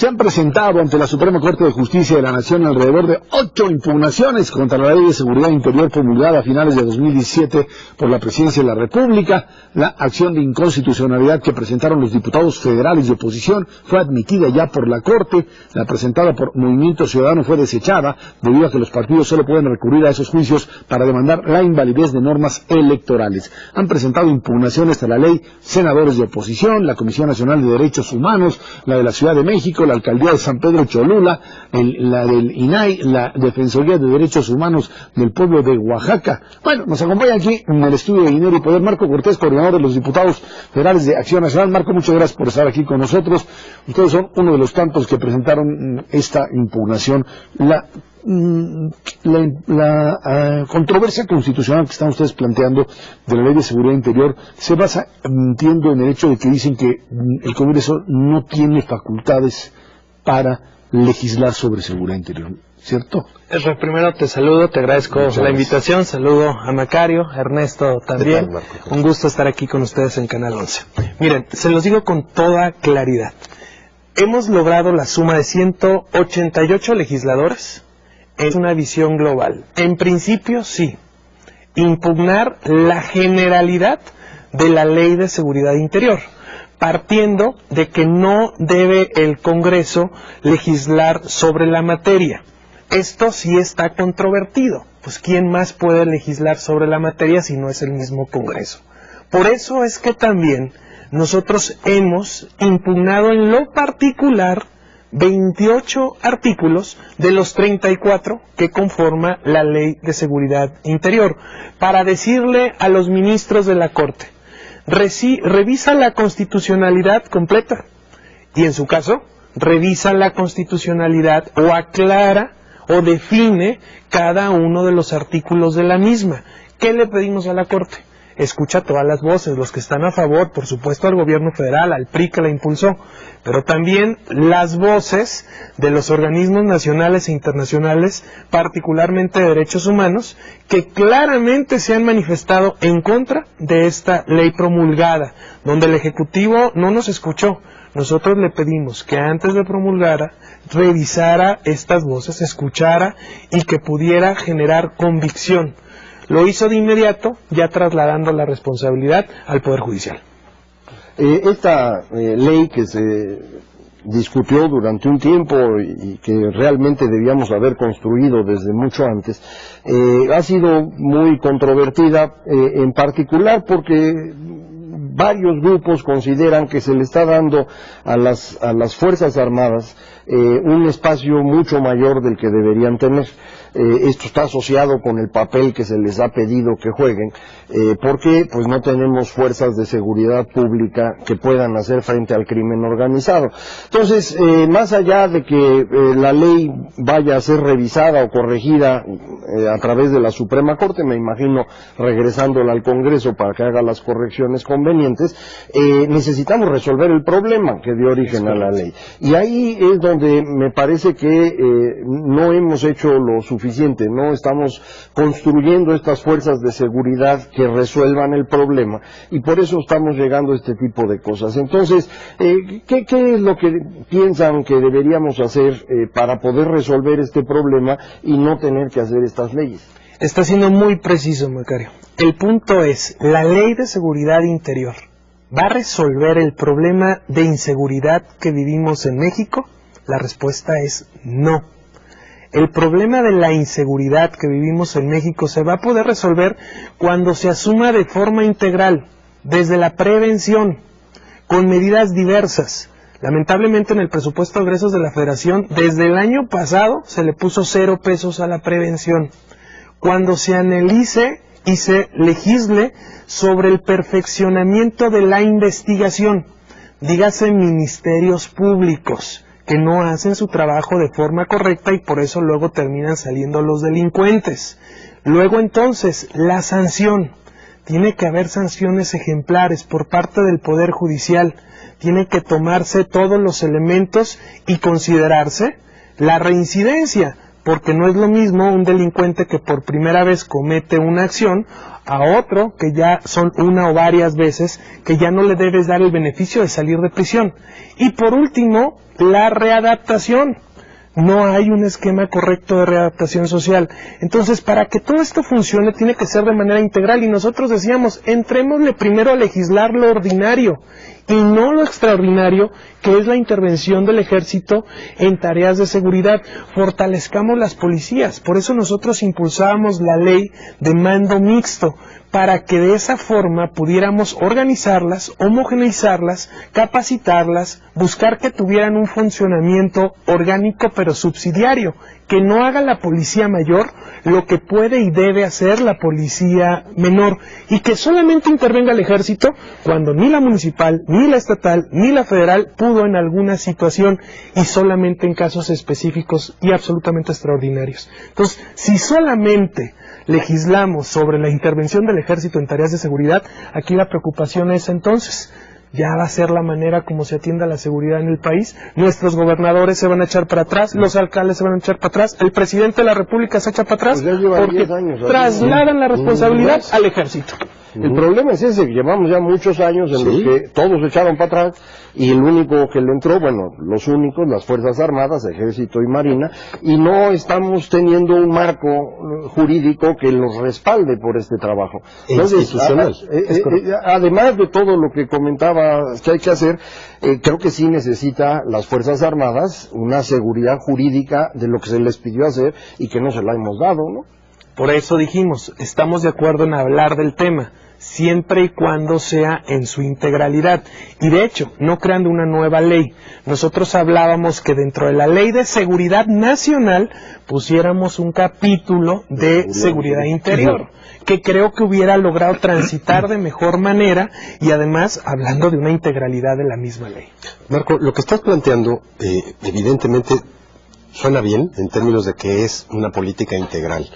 Se han presentado ante la Suprema Corte de Justicia de la Nación alrededor de 8 impugnaciones contra la Ley de Seguridad Interior promulgada a finales de 2017 por la Presidencia de la República. La acción de inconstitucionalidad que presentaron los diputados federales de oposición fue admitida ya por la Corte. La presentada por Movimiento Ciudadano fue desechada debido a que los partidos solo pueden recurrir a esos juicios para demandar la invalidez de normas electorales. Han presentado impugnaciones a la ley senadores de oposición, la Comisión Nacional de Derechos Humanos, la de la Ciudad de México, la Alcaldía de San Pedro Cholula, la del INAI, la Defensoría de Derechos Humanos del pueblo de Oaxaca. Bueno, nos acompaña aquí en el estudio de Dinero y Poder Marco Cortés, coordinador de los diputados federales de Acción Nacional. Marco, muchas gracias por estar aquí con nosotros. Ustedes son uno de los tantos que presentaron esta impugnación. La controversia constitucional que están ustedes planteando de la Ley de Seguridad Interior se basa, entiendo, en el hecho de que dicen que el Congreso no tiene facultades para legislar sobre seguridad interior, ¿cierto? Ezra, primero te saludo, te agradezco la invitación, saludo a Macario, a Ernesto también, un gusto estar aquí con ustedes en Canal 11. Miren, se los digo con toda claridad, hemos logrado la suma de 188 legisladores. Es una visión global. En principio, sí. Impugnar la generalidad de la Ley de Seguridad Interior, partiendo de que no debe el Congreso legislar sobre la materia. Esto sí está controvertido. Pues ¿quién más puede legislar sobre la materia si no es el mismo Congreso? Por eso es que también nosotros hemos impugnado en lo particular 28 artículos de los 34 que conforma la Ley de Seguridad Interior, para decirle a los ministros de la Corte, revisa la constitucionalidad completa, y en su caso, revisa la constitucionalidad o aclara o define cada uno de los artículos de la misma. ¿Qué le pedimos a la Corte? Escucha todas las voces, los que están a favor, por supuesto al gobierno federal, al PRI que la impulsó, pero también las voces de los organismos nacionales e internacionales, particularmente de derechos humanos, que claramente se han manifestado en contra de esta ley promulgada, donde el Ejecutivo no nos escuchó. Nosotros le pedimos que antes de promulgara, revisara estas voces, escuchara y que pudiera generar convicción. Lo hizo de inmediato, ya trasladando la responsabilidad al Poder Judicial. Esta ley que se discutió durante un tiempo y que realmente debíamos haber construido desde mucho antes, ha sido muy controvertida, en particular porque varios grupos consideran que se le está dando a las Fuerzas Armadas un espacio mucho mayor del que deberían tener. Esto está asociado con el papel que se les ha pedido que jueguen, porque pues no tenemos fuerzas de seguridad pública que puedan hacer frente al crimen organizado. Entonces, más allá de que la ley vaya a ser revisada o corregida a través de la Suprema Corte, me imagino regresándola al Congreso para que haga las correcciones convenientes, necesitamos resolver el problema que dio origen a la ley. Y ahí es donde me parece que no hemos hecho lo suficiente, no estamos construyendo estas fuerzas de seguridad que resuelvan el problema, y por eso estamos llegando a este tipo de cosas. Entonces, ¿qué es lo que piensan que deberíamos hacer para poder resolver este problema y no tener que hacer estas leyes? Está siendo muy preciso, Macario. El punto es, ¿la Ley de Seguridad Interior va a resolver el problema de inseguridad que vivimos en México? La respuesta es no. El problema de la inseguridad que vivimos en México se va a poder resolver cuando se asuma de forma integral, desde la prevención, con medidas diversas. Lamentablemente en el presupuesto de egresos de la Federación, desde el año pasado se le puso 0 pesos a la prevención. Cuando se analice y se legisle sobre el perfeccionamiento de la investigación, dígase ministerios públicos, que no hacen su trabajo de forma correcta y por eso luego terminan saliendo los delincuentes. Luego entonces, la sanción. Tiene que haber sanciones ejemplares por parte del Poder Judicial. Tiene que tomarse todos los elementos y considerarse la reincidencia, porque no es lo mismo un delincuente que por primera vez comete una acción a otro que ya son una o varias veces, que ya no le debes dar el beneficio de salir de prisión. Y por último, la readaptación. No hay un esquema correcto de readaptación social. Entonces, para que todo esto funcione, tiene que ser de manera integral. Y nosotros decíamos, entrémosle primero a legislar lo ordinario y no lo extraordinario, que es la intervención del ejército en tareas de seguridad. Fortalezcamos las policías. Por eso nosotros impulsábamos la ley de mando mixto, para que de esa forma pudiéramos organizarlas, homogeneizarlas, capacitarlas, buscar que tuvieran un funcionamiento orgánico pero subsidiario, que no haga la policía mayor lo que puede y debe hacer la policía menor, y que solamente intervenga el ejército cuando ni la municipal, ni la estatal, ni la federal pudo en alguna situación, y solamente en casos específicos y absolutamente extraordinarios. Entonces, si solamente legislamos sobre la intervención del ejército en tareas de seguridad, aquí la preocupación es entonces, ya va a ser la manera como se atienda la seguridad en el país. Nuestros gobernadores se van a echar para atrás, los alcaldes se van a echar para atrás, el presidente de la República se echa para atrás, pues porque trasladan la responsabilidad al ejército. El problema es ese, que llevamos ya muchos años en los que todos se echaron para atrás, y el único que le entró, bueno, los únicos, las Fuerzas Armadas, Ejército y Marina, y no estamos teniendo un marco jurídico que los respalde por este trabajo. Entonces, además de todo lo que comentaba que hay que hacer, creo que sí necesita las Fuerzas Armadas una seguridad jurídica de lo que se les pidió hacer y que no se la hemos dado, ¿no? Por eso dijimos, estamos de acuerdo en hablar del tema, siempre y cuando sea en su integralidad. Y de hecho, no creando una nueva ley. Nosotros hablábamos que dentro de la Ley de Seguridad Nacional pusiéramos un capítulo de seguridad interior, que creo que hubiera logrado transitar de mejor manera, y además hablando de una integralidad de la misma ley. Marco, lo que estás planteando evidentemente suena bien en términos de que es una política integral,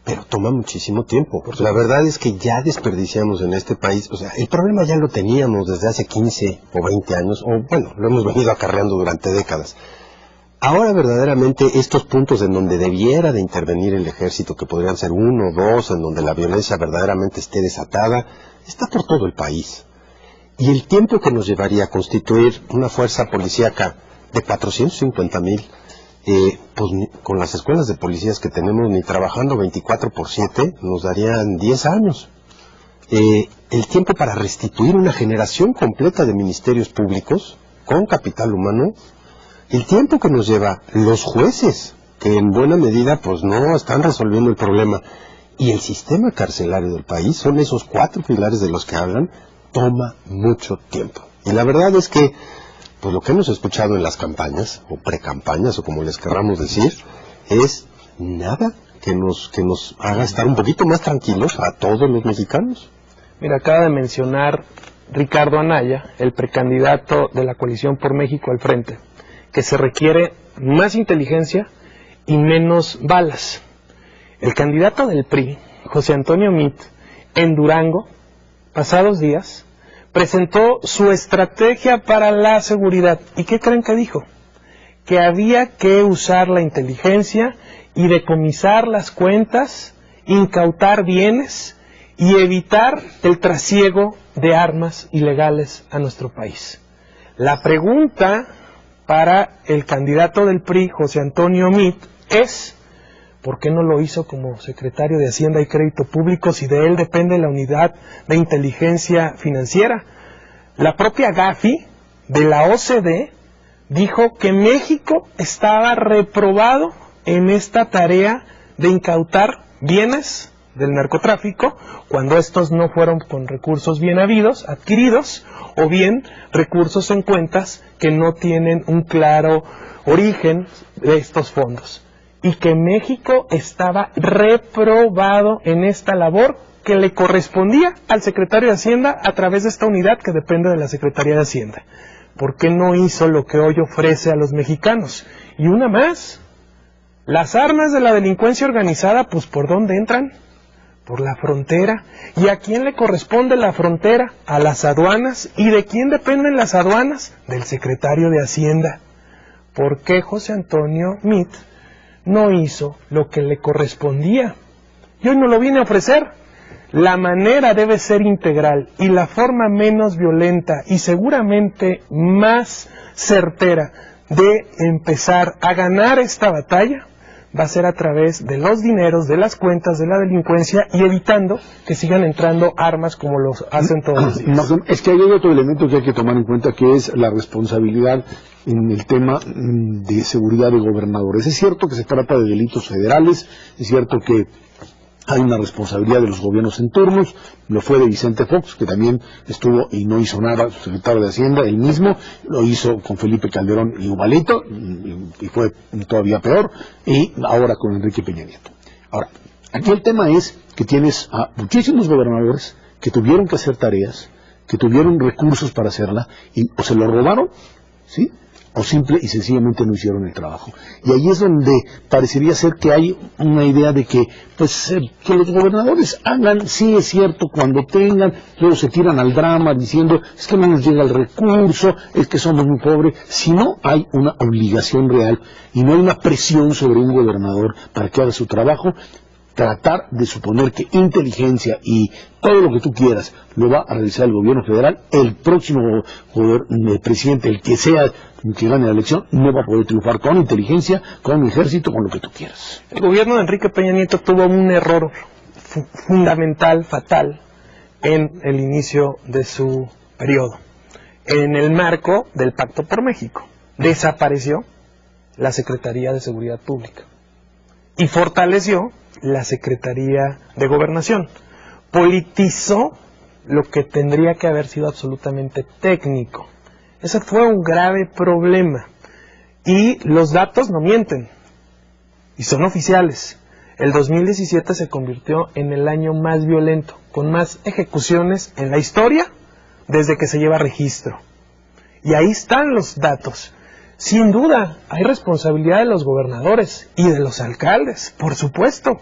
pero toma muchísimo tiempo. La verdad es que ya desperdiciamos en este país, o sea, el problema ya lo teníamos desde hace 15 o 20 años, o bueno, lo hemos venido acarreando durante décadas. Ahora verdaderamente estos puntos en donde debiera de intervenir el ejército, que podrían ser 1 o 2, en donde la violencia verdaderamente esté desatada, está por todo el país. Y el tiempo que nos llevaría a constituir una fuerza policíaca de 450,000, pues con las escuelas de policías que tenemos, ni trabajando 24/7, nos darían 10 años. El tiempo para restituir una generación completa de ministerios públicos con capital humano, el tiempo que nos lleva los jueces, que en buena medida pues no están resolviendo el problema, y el sistema carcelario del país, son esos 4 pilares de los que hablan, toma mucho tiempo. Y la verdad es que pues lo que hemos escuchado en las campañas, o precampañas, o como les querramos decir, es nada que nos haga estar un poquito más tranquilos a todos los mexicanos. Mira, acaba de mencionar Ricardo Anaya, el precandidato de la Coalición por México al frente, que se requiere más inteligencia y menos balas. El candidato del PRI, José Antonio Meade, en Durango, pasados días, presentó su estrategia para la seguridad. ¿Y qué creen que dijo? Que había que usar la inteligencia y decomisar las cuentas, incautar bienes y evitar el trasiego de armas ilegales a nuestro país. La pregunta para el candidato del PRI, José Antonio Meade, es: ¿por qué no lo hizo como secretario de Hacienda y Crédito Público si de él depende la unidad de inteligencia financiera? La propia Gafi de la OCDE dijo que México estaba reprobado en esta tarea de incautar bienes del narcotráfico, cuando estos no fueron con recursos bien habidos, adquiridos, o bien recursos en cuentas que no tienen un claro origen de estos fondos. Y que México estaba reprobado en esta labor que le correspondía al secretario de Hacienda a través de esta unidad que depende de la Secretaría de Hacienda. ¿Por qué no hizo lo que hoy ofrece a los mexicanos? Y una más, las armas de la delincuencia organizada, pues ¿por dónde entran? Por la frontera. ¿Y a quién le corresponde la frontera? A las aduanas. ¿Y de quién dependen las aduanas? Del secretario de Hacienda. ¿Por qué José Antonio Meade no hizo lo que le correspondía. Y hoy no lo viene a ofrecer. La manera debe ser integral y la forma menos violenta y seguramente más certera de empezar a ganar esta batalla va a ser a través de los dineros, de las cuentas, de la delincuencia y evitando que sigan entrando armas como lo hacen todos los días. Es que hay otro elemento que hay que tomar en cuenta, que es la responsabilidad en el tema de seguridad de gobernadores. Es cierto que se trata de delitos federales, es cierto que hay una responsabilidad de los gobiernos en turnos, lo fue de Vicente Fox, que también estuvo y no hizo nada, secretario de Hacienda, él mismo, lo hizo con Felipe Calderón y Ubalito, y fue todavía peor, y ahora con Enrique Peña Nieto. Ahora, aquí el tema es que tienes a muchísimos gobernadores que tuvieron que hacer tareas, que tuvieron recursos para hacerla, y o se lo robaron, ¿sí?, o simple y sencillamente no hicieron el trabajo. Y ahí es donde parecería ser que hay una idea de que, pues, que los gobernadores hagan, sí es cierto, cuando tengan, luego se tiran al drama diciendo, es que no nos llega el recurso, es que somos muy pobres. Si no hay una obligación real y no hay una presión sobre un gobernador para que haga su trabajo, tratar de suponer que inteligencia y todo lo que tú quieras lo va a realizar el gobierno federal, el próximo presidente, el que sea que gane la elección, no va a poder triunfar con inteligencia, con ejército, con lo que tú quieras. El gobierno de Enrique Peña Nieto tuvo un error fundamental, fatal, en el inicio de su periodo, en el marco del Pacto por México. Desapareció la Secretaría de Seguridad Pública y fortaleció la Secretaría de Gobernación. Politizó lo que tendría que haber sido absolutamente técnico. Ese fue un grave problema. Y los datos no mienten. Y son oficiales. El 2017 se convirtió en el año más violento, con más ejecuciones en la historia desde que se lleva registro. Y ahí están los datos. Sin duda, hay responsabilidad de los gobernadores y de los alcaldes, por supuesto.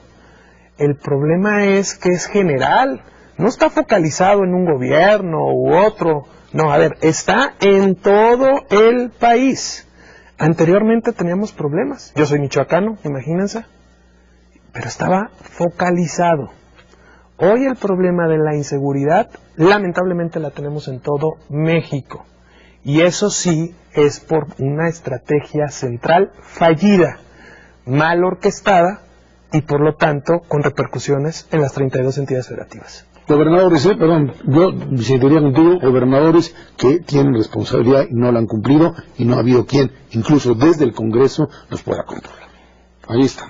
El problema es que es general, no está focalizado en un gobierno u otro. No, a ver, está en todo el país. Anteriormente teníamos problemas. Yo soy michoacano, imagínense. Pero estaba focalizado. Hoy el problema de la inseguridad, lamentablemente la tenemos en todo México. Y eso sí es por una estrategia central fallida, mal orquestada y por lo tanto con repercusiones en las 32 entidades federativas. Gobernadores, yo diría contigo, gobernadores que tienen responsabilidad y no la han cumplido, y no ha habido quien, incluso desde el Congreso, los pueda controlar. Ahí está.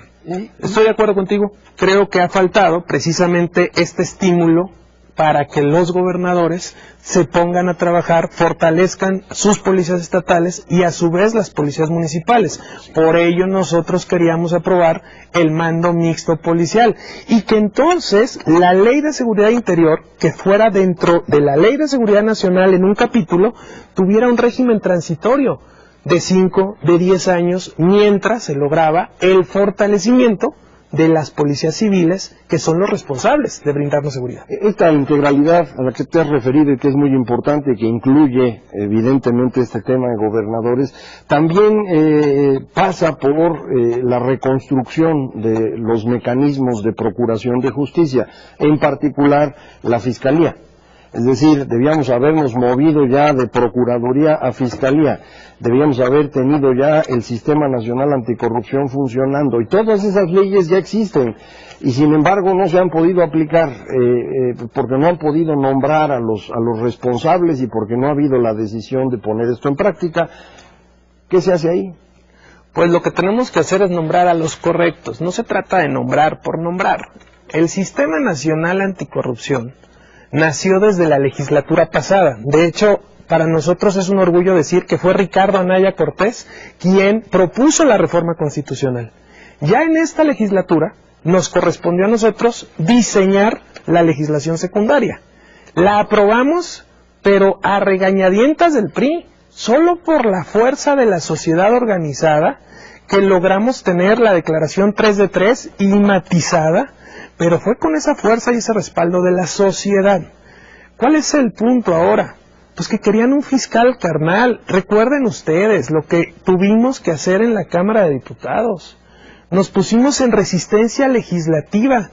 Estoy de acuerdo contigo. Creo que ha faltado precisamente este estímulo para que los gobernadores se pongan a trabajar, fortalezcan sus policías estatales y a su vez las policías municipales. Por ello nosotros queríamos aprobar el mando mixto policial y que entonces la Ley de Seguridad Interior, que fuera dentro de la Ley de Seguridad Nacional en un capítulo, tuviera un régimen transitorio de 5, de 10 años, mientras se lograba el fortalecimiento de las policías civiles, que son los responsables de brindarnos seguridad. Esta integralidad a la que te has referido y que es muy importante, que incluye evidentemente este tema de gobernadores, también pasa por la reconstrucción de los mecanismos de procuración de justicia, en particular la Fiscalía. Es decir, debíamos habernos movido ya de Procuraduría a Fiscalía, debíamos haber tenido ya el Sistema Nacional Anticorrupción funcionando, y todas esas leyes ya existen, y sin embargo no se han podido aplicar, porque no han podido nombrar a los responsables y porque no ha habido la decisión de poner esto en práctica. ¿Qué se hace ahí? Pues lo que tenemos que hacer es nombrar a los correctos, no se trata de nombrar por nombrar. El Sistema Nacional Anticorrupción nació desde la legislatura pasada. De hecho, para nosotros es un orgullo decir que fue Ricardo Anaya Cortés quien propuso la reforma constitucional. Ya en esta legislatura nos correspondió a nosotros diseñar la legislación secundaria. La aprobamos, pero a regañadientas del PRI, solo por la fuerza de la sociedad organizada, que logramos tener la declaración 3 de 3 y matizada, pero fue con esa fuerza y ese respaldo de la sociedad. ¿Cuál es el punto ahora? Pues que querían un fiscal carnal. Recuerden ustedes lo que tuvimos que hacer en la Cámara de Diputados. nos pusimos en resistencia legislativa,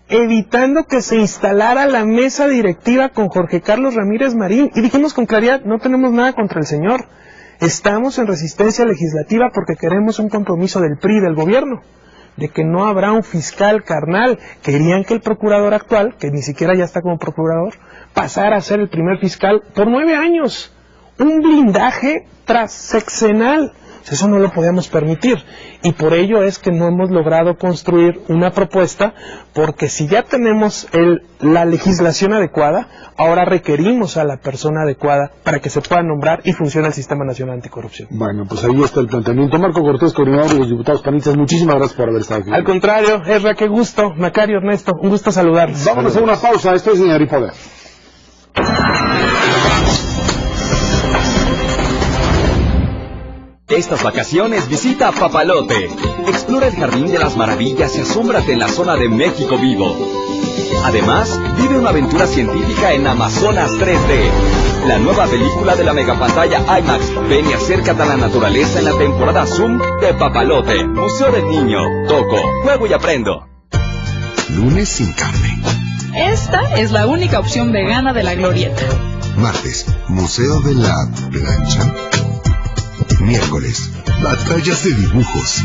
evitando que se instalara la mesa directiva con Jorge Carlos Ramírez Marín, y dijimos con claridad, no tenemos nada contra el señor, estamos en resistencia legislativa porque queremos un compromiso del PRI, del gobierno, de que no habrá un fiscal carnal. Querían que el procurador actual, que ni siquiera ya está como procurador, pasara a ser el primer fiscal por 9 años, un blindaje transeccional. Eso no lo podemos permitir, y por ello es que no hemos logrado construir una propuesta, porque si ya tenemos la legislación adecuada, ahora requerimos a la persona adecuada para que se pueda nombrar y funcione el Sistema Nacional Anticorrupción. Bueno, pues ahí está el planteamiento. Marco Cortés, coordinador de los diputados panistas, muchísimas gracias por haber estado aquí. Al contrario, Ezra, qué gusto. Macario, Ernesto, un gusto saludarlos. Vámonos a una pausa, esto es Dinero y Poder. Estas vacaciones visita Papalote. Explora el Jardín de las Maravillas y asómbrate en la zona de México Vivo. Además, vive una aventura científica en Amazonas 3D. La nueva película de la megapantalla IMAX. Ven y acércate a la naturaleza en la temporada Zoom de Papalote. Museo del Niño. Toco, juego y aprendo. Lunes sin carne. Esta es la única opción vegana de la glorieta. Martes, Museo de la Plancha. Miércoles, batallas de dibujos.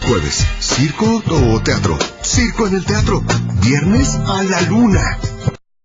Jueves, circo o teatro. Circo en el teatro. Viernes, a la luna.